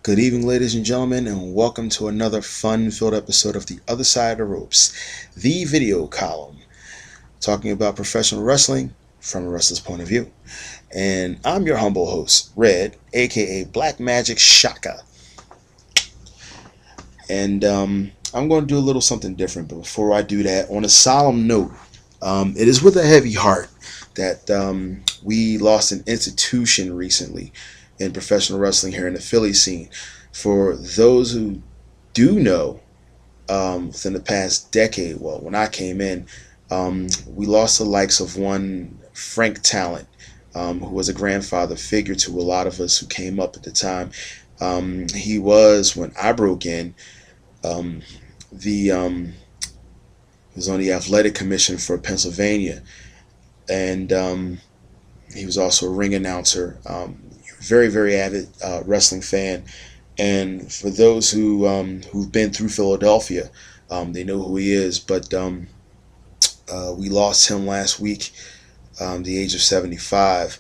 Good evening, ladies and gentlemen, and welcome to another fun-filled episode of The Other Side of the Ropes, the video column, talking about professional wrestling from a wrestler's point of view. And I'm your humble host, Red, aka Black Magic Shaka. And I'm going to do a little something different, but before I do that, on a solemn note, it is with a heavy heart that we lost an institution recently in professional wrestling here in the Philly scene. For those who do know, within the past decade, well, when I came in, we lost the likes of one Frank Talent, who was a grandfather figure to a lot of us who came up at the time. He was, when I broke in, he was on the athletic commission for Pennsylvania, and he was also a ring announcer. Very, very avid wrestling fan. And for those who've been through Philadelphia, they know who he is. But we lost him last week, the age of 75,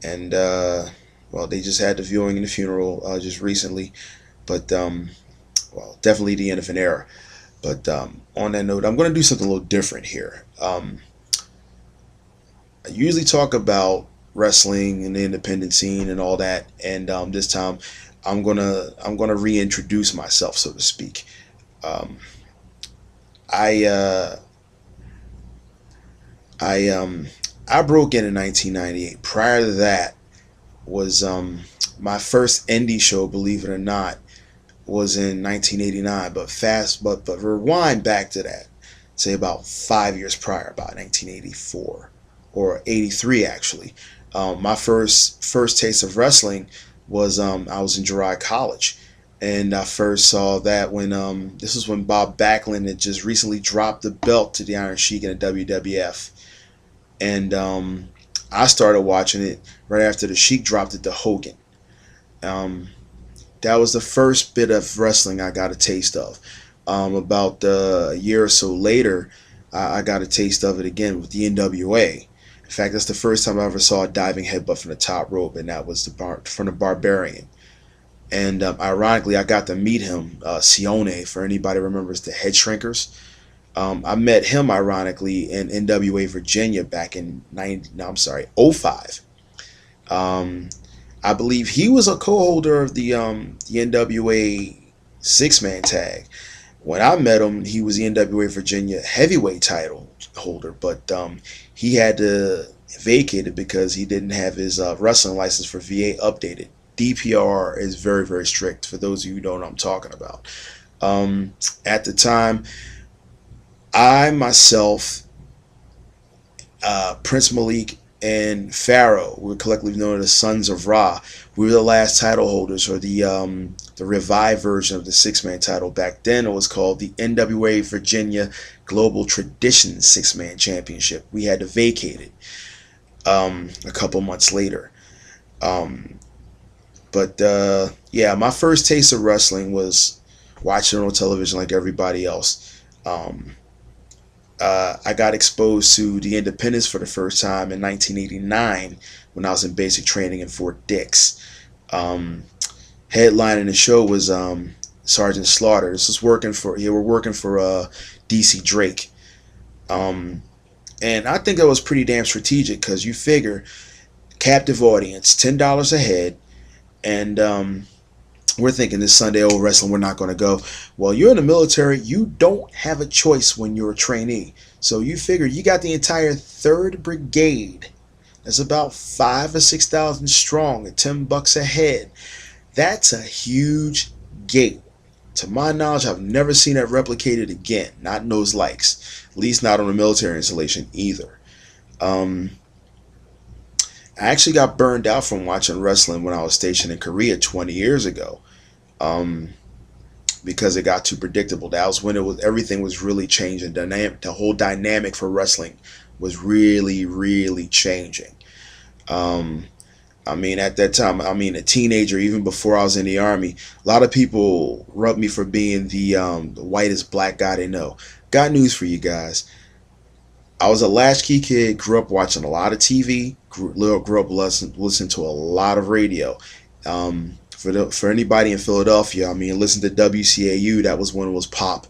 and well, they just had the viewing and the funeral just recently. But well, definitely the end of an era. But on that note, I'm going to do something a little different here. I usually talk about wrestling and the independent scene and all that, and this time I'm gonna reintroduce myself, so to speak. Um, I uh, I broke in 1998. Prior to that was my first indie show, believe it or not, was in 1989. But rewind back to that, say about 5 years prior, about 1984 or 83 actually. My first taste of wrestling was I was in Girard College, and I first saw that when this was when Bob Backlund had just recently dropped the belt to the Iron Sheik in the WWF, and I started watching it right after the Sheik dropped it to Hogan. Um, that was the first bit of wrestling I got a taste of. About a year or so later, I got a taste of it again with the NWA. In fact, that's the first time I ever saw a diving headbutt from the top rope, and that was from the Barbarian. And ironically, I got to meet him, Sione, for anybody who remembers the Head Shrinkers. I met him ironically in NWA Virginia back in '05. Um, I believe he was a co-holder of the NWA six-man tag. When I met him, he was the NWA Virginia heavyweight title holder, but he had to vacate it because he didn't have his wrestling license for VA updated. DPR is very, very strict, for those of you who don't know what I'm talking about. At the time, I myself, Prince Malik, and Pharaoh, we were collectively known as the Sons of Ra. We were the last title holders, or the revived version of the six-man title. Back then, it was called the NWA Virginia Global Traditions Six-Man Championship. We had to vacate it a couple months later. Um, but yeah, my first taste of wrestling was watching it on television like everybody else. Um, I got exposed to the Independents for the first time in 1989 when I was in basic training in Fort Dix. Um, Headlining the show was Sergeant Slaughter. This was we're working for DC Drake. Um, and I think that was pretty damn strategic because you figure captive audience, $10 a head, and we're thinking this Sunday old wrestling, we're not going to go. Well, you're in the military, you don't have a choice when you're a trainee. So you figure you got the entire 3rd Brigade. That's about 5 or 6,000 strong at $10 a head. That's a huge gate. To my knowledge, I've never seen that replicated again. Not in those likes. At least not on a military installation either. Um, I actually got burned out from watching wrestling when I was stationed in Korea 20 years ago. Um, because it got too predictable. That was when everything was really changing. The whole dynamic for wrestling was really, really changing. Um, I mean, at that time, a teenager, even before I was in the army, a lot of people rubbed me for being the whitest black guy they know. Got news for you guys. I was a latchkey kid, grew up watching a lot of TV, grew up listening to a lot of radio. for anybody in Philadelphia, I mean, listen to WCAU. That was when it was pop.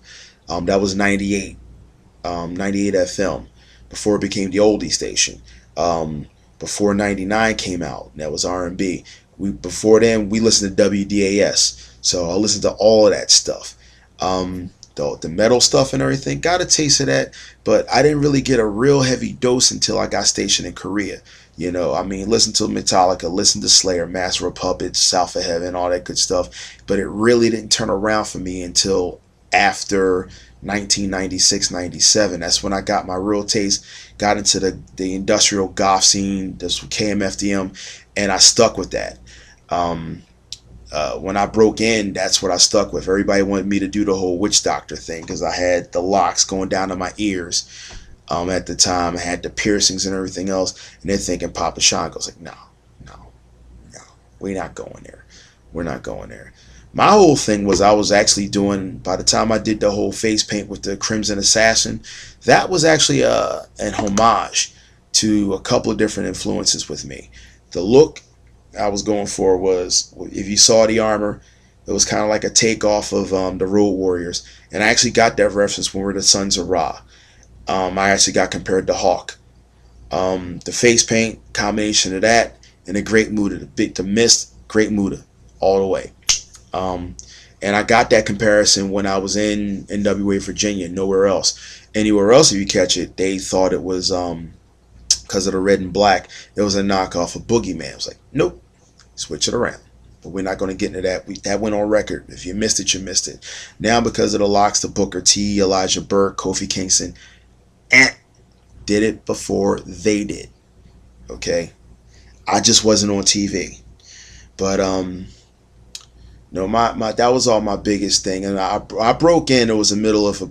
That was 98, 98 FM, before it became the oldie station. Before 99 came out, that was R&B. Before then, we listened to WDAS. So I listened to all of that stuff. The metal stuff and everything, got a taste of that, but I didn't really get a real heavy dose until I got stationed in Korea. You know, I mean, listen to Metallica, listen to Slayer, Master of Puppets, South of Heaven, all that good stuff. But it really didn't turn around for me until after 1996, 97. That's when I got my real taste, got into the industrial goth scene, this KMFDM, and I stuck with that. When I broke in, that's what I stuck with. Everybody wanted me to do the whole witch doctor thing because I had the locks going down to my ears. At the time, I had the piercings and everything else, and they're thinking Papa Shango. I was like, no, we're not going there. We're not going there. My whole thing was I was actually doing, by the time I did the whole face paint with the Crimson Assassin, that was actually an homage to a couple of different influences with me. The look I was going for was, if you saw the armor, it was kind of like a takeoff of the Road Warriors, and I actually got that reference when we were the Sons of Ra. I actually got compared to Hawk. The face paint, combination of that, and the Great Muta, the Mist, Great Muta, all the way. And I got that comparison when I was in NWA Virginia, nowhere else. Anywhere else, if you catch it, they thought it was, because of the red and black, it was a knockoff of Boogeyman. I was like, nope, switch it around. But we're not going to get into that. That went on record. If you missed it, you missed it. Now, because of the locks, the Booker T, Elijah Burke, Kofi Kingston, did it before they did. Okay, I just wasn't on TV. But no, my that was all my biggest thing, and I broke in. It was the middle of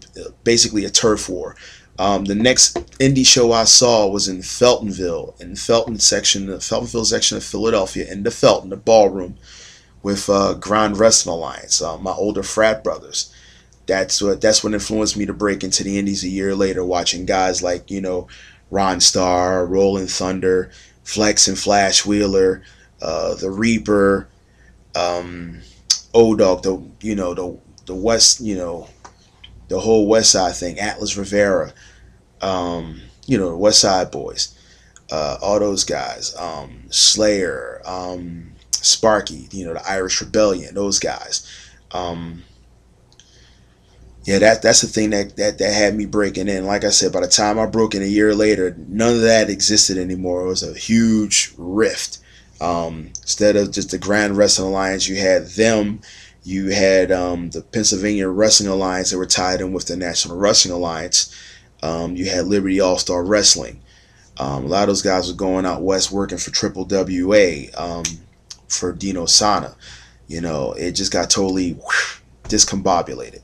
basically a turf war. The next indie show I saw was in Feltonville, in the Feltonville section of Philadelphia, in the Felton, the ballroom, with Grand Wrestling Alliance, my older frat brothers. That's what influenced me to break into the indies a year later, watching guys like, you know, Ron Starr, Rolling Thunder, Flex and Flash Wheeler, the Reaper, O-Dog, the West, you know, the whole West Side thing, Atlas Rivera, you know, the West Side Boys, all those guys, Slayer, Sparky, you know, the Irish Rebellion, those guys. Yeah, that's the thing that had me breaking in. Like I said, by the time I broke in a year later, none of that existed anymore. It was a huge rift. Instead of just the Grand Wrestling Alliance, you had them. You had the Pennsylvania Wrestling Alliance that were tied in with the National Wrestling Alliance. You had Liberty All-Star Wrestling. A lot of those guys were going out west working for Triple WA, for Dino Sana. You know, it just got totally discombobulated.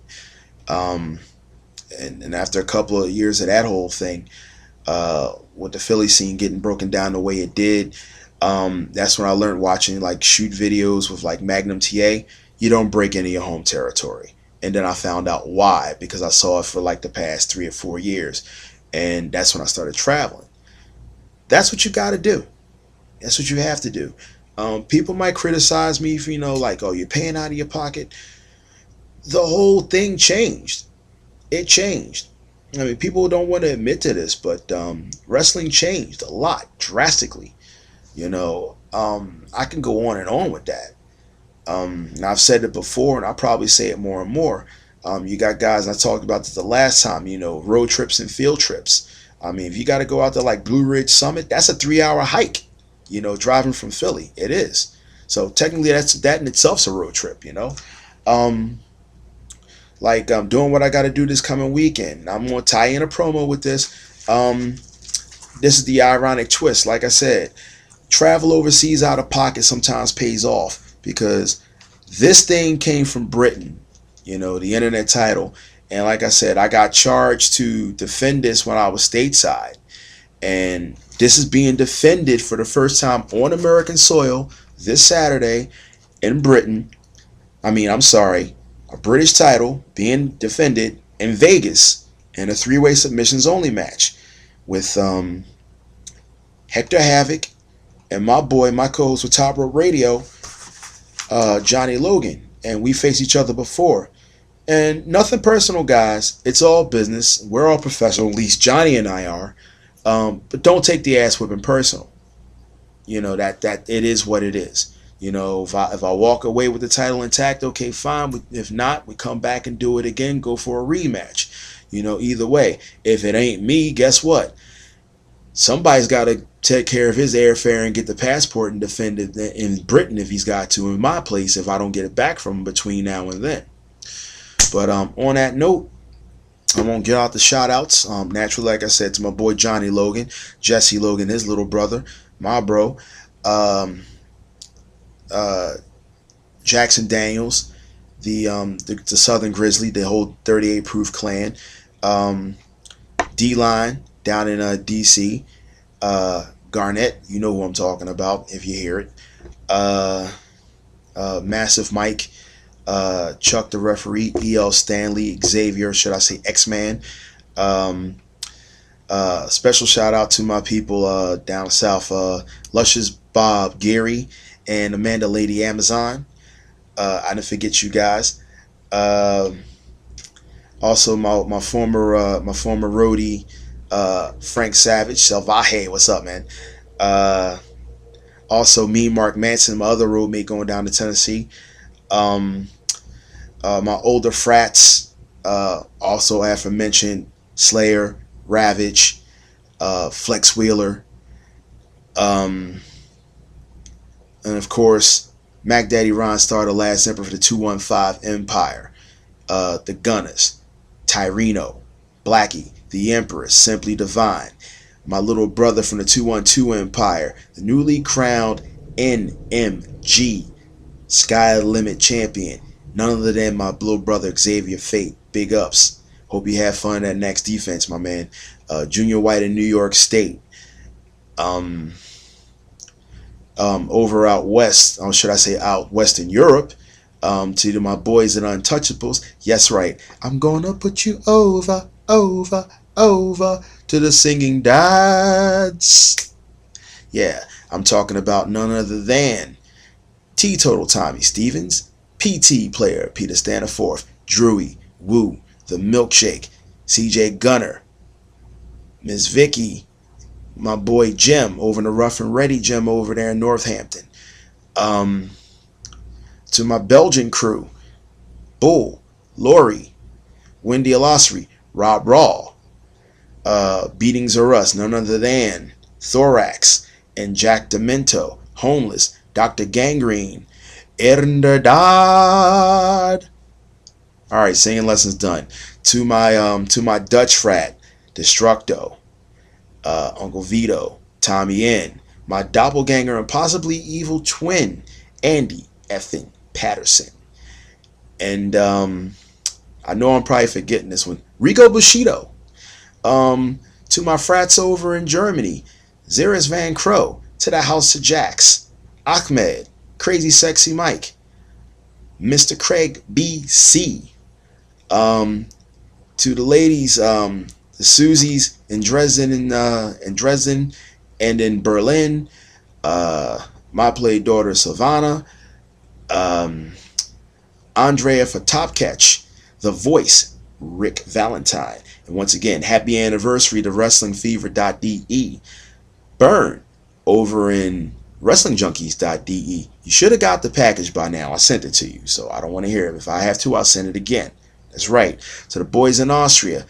And after a couple of years of that whole thing, with the Philly scene getting broken down the way it did, that's when I learned, watching like shoot videos with like Magnum TA, you don't break into your home territory. And then I found out why, because I saw it for like the past 3 or 4 years. And that's when I started traveling. That's what you got to do. That's what you have to do. People might criticize me for, you know, like, oh, you're paying out of your pocket. The whole thing changed. It changed. I mean, people don't want to admit to this, but wrestling changed a lot, drastically. You know, I can go on and on with that. And I've said it before, and I'll probably say it more and more. You got guys, and I talked about this the last time, you know, road trips and field trips. I mean, if you got to go out to like Blue Ridge Summit, that's a 3-hour hike, you know, driving from Philly. It is. So technically, that in itself's a road trip, you know. Like I'm doing what I got to do this coming weekend. I'm going to tie in a promo with this. This is the ironic twist. Like I said, travel overseas out of pocket sometimes pays off, because this thing came from Britain, you know, the internet title. And like I said, I got charged to defend this when I was stateside. And this is being defended for the first time on American soil this Saturday in Britain. I mean, I'm sorry, a British title being defended in Vegas in a 3-way submissions only match with Hector Havoc and my boy, my co-host with Top Rope Radio, Johnny Logan, and we faced each other before. And nothing personal, guys. It's all business. We're all professional. At least Johnny and I are. But don't take the ass whipping personal. You know that it is what it is. You know, if I walk away with the title intact, okay, fine. If not, we come back and do it again. Go for a rematch. You know, either way. If it ain't me, guess what? Somebody's got to take care of his airfare and get the passport and defend it in Britain if he's got to. In my place, if I don't get it back from him between now and then. But on that note, I'm going to get out the shout outs. Naturally, like I said, to my boy Johnny Logan, Jesse Logan, his little brother, my bro, Jackson Daniels, the Southern Grizzly, the whole 38 Proof clan, D-Line down in DC, Garnett, you know who I'm talking about if you hear it, Massive Mike, Chuck the referee, E.L. Stanley, Xavier, should I say X-Man. Special shout out to my people down south, Luscious Bob Gary and Amanda Lady Amazon. I didn't forget you guys. Also my former roadie, Frank Savage, Salvaje, what's up, man? Also me, Mark Manson, my other roadmate going down to Tennessee. My older frats, also aforementioned Slayer, Ravage, Flex Wheeler, and of course Mac Daddy Ron Star, the last emperor for the 215 Empire, the Gunners, Tyreno, Blackie, the Empress, Simply Divine, my little brother from the 212 Empire, the newly crowned NMG Sky Limit champion, none other than my little brother Xavier Fate. Big ups. Hope you have fun at next defense, my man. Junior White in New York State. Over out west, or should I say out west in Europe, to my boys at Untouchables. Yes, right. I'm gonna put you over, over, over to the singing dads. Yeah, I'm talking about none other than Teetotal Tommy Stevens, PT player Peter Staniforth, Drewy, Woo, The Milkshake, CJ Gunner, Miss Vicky, my boy Jim over in the Rough and Ready gym over there in Northampton. To my Belgian crew, Bull, Lori, Wendy Alosri, Rob Raw, Beatings Are Us, none other than Thorax and Jack Demento, Homeless, Dr. Gangrene, Ernderdad. All right, singing lessons done. To my Dutch frat, Destructo, Uncle Vito, Tommy N, my doppelganger and possibly evil twin, Andy effing Patterson. And I know I'm probably forgetting this one, Rico Bushido. To my frats over in Germany, Zeris Van Crow, to the House of Jacks, Ahmed, Crazy Sexy Mike, Mr. Craig BC. To the ladies, the Susies in Dresden and in Berlin, my play daughter Savannah, Andrea for Top Catch, The Voice, Rick Valentine. And once again, happy anniversary to WrestlingFever.de. Burn over in WrestlingJunkies.de. You should have got the package by now. I sent it to you, so I don't want to hear it. If I have to, I'll send it again. That's right. To the boys in Austria,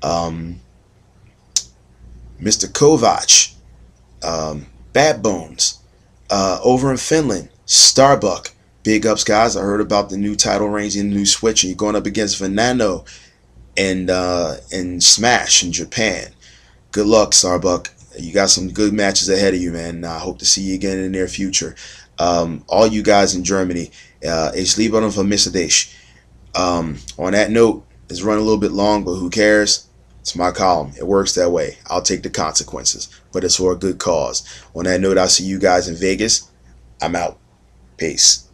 Mr. Kovac, Bad Bones, over in Finland, Starbuck. Big ups, guys. I heard about the new title range and the new switch, and you're going up against Fernando and Smash in Japan. Good luck, Starbuck. You got some good matches ahead of you, man. I hope to see you again in the near future. All you guys in Germany, ich liebe und vermisse dich. On that note, it's running a little bit long, but who cares? It's my column. It works that way. I'll take the consequences, but it's for a good cause. On that note, I'll see you guys in Vegas. I'm out. Peace.